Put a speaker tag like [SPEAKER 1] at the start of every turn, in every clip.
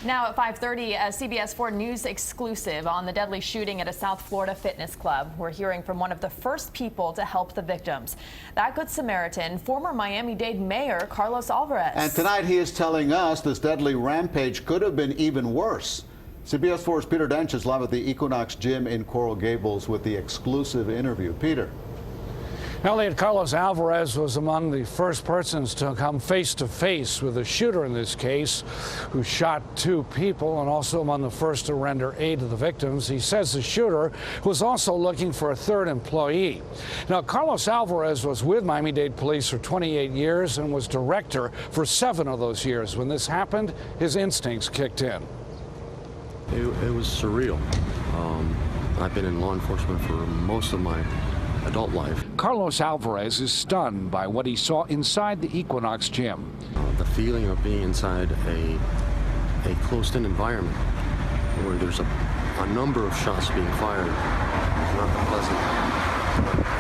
[SPEAKER 1] Now at 5:30, a CBS 4 News exclusive on the deadly shooting at a South Florida fitness club. We're hearing from one of the first people to help the victims. That Good Samaritan, former Miami-Dade Mayor Carlos Alvarez.
[SPEAKER 2] And tonight he is telling us this deadly rampage could have been even worse. CBS 4's Peter Dench is live at the Equinox Gym in Coral Gables with the exclusive interview. Peter.
[SPEAKER 3] Elliot, Carlos Alvarez was among the first persons to come face to face with the shooter in this case, who shot 2 people, and also among the first to render aid to the victims. He says the shooter was also looking for a 3rd employee. Now, Carlos Alvarez was with Miami-Dade police for 28 years and was director for 7 of those years. When this happened, his instincts kicked in.
[SPEAKER 4] It was surreal. I've been in law enforcement for most of my adult life.
[SPEAKER 3] Carlos Alvarez is stunned by what he saw inside the Equinox Gym.
[SPEAKER 4] The feeling of being inside a closed-in environment where there's a number of shots being fired is not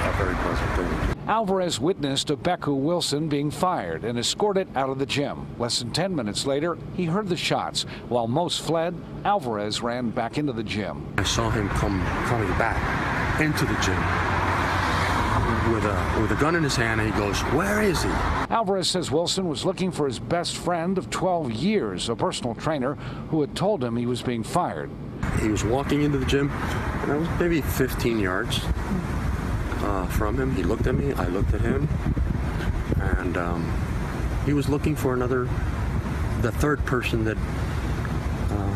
[SPEAKER 4] a very pleasant thing.
[SPEAKER 3] Alvarez witnessed Abeku Wilson being fired and escorted out of the gym. Less than 10 minutes later, he heard the shots. While most fled, Alvarez ran back into the gym.
[SPEAKER 4] I saw him coming back into the gym with a gun in his hand, and he goes, "Where is he?"
[SPEAKER 3] Alvarez says Wilson was looking for his best friend of 12 years, a personal trainer who had told him he was being fired.
[SPEAKER 4] He was walking into the gym, and I was maybe 15 yards from him. He looked at me, I looked at him, and he was looking for the 3rd person that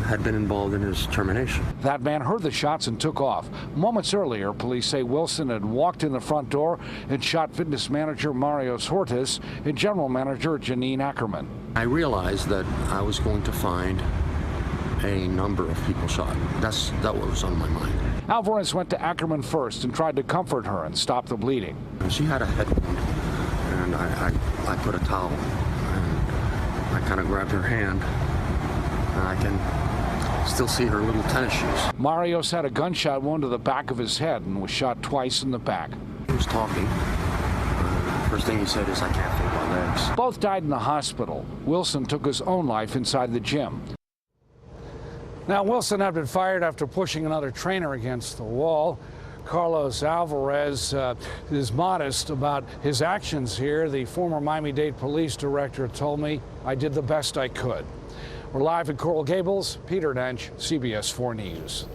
[SPEAKER 4] had been involved in his termination.
[SPEAKER 3] That man heard the shots and took off. Moments earlier, police say Wilson had walked in the front door and shot fitness manager Mario Hortis and general manager Janine Ackerman.
[SPEAKER 4] I realized that I was going to find a number of people shot. That was on my mind.
[SPEAKER 3] Alvarez went to Ackerman first and tried to comfort her and stop the bleeding.
[SPEAKER 4] She had a head wound, and I put a towel, and I kind of grabbed her hand, and I can still see her little tennis shoes.
[SPEAKER 3] Marios had a gunshot wound to the back of his head and was shot twice in the back.
[SPEAKER 4] He was talking. First thing he said is, "I can't feel my legs."
[SPEAKER 3] Both died in the hospital. Wilson took his own life inside the gym. Now, Wilson had been fired after pushing another trainer against the wall. Carlos Alvarez is modest about his actions here. The former Miami-Dade police director told me, "I did the best I could." We're live in Coral Gables. Peter Dench, CBS 4 News.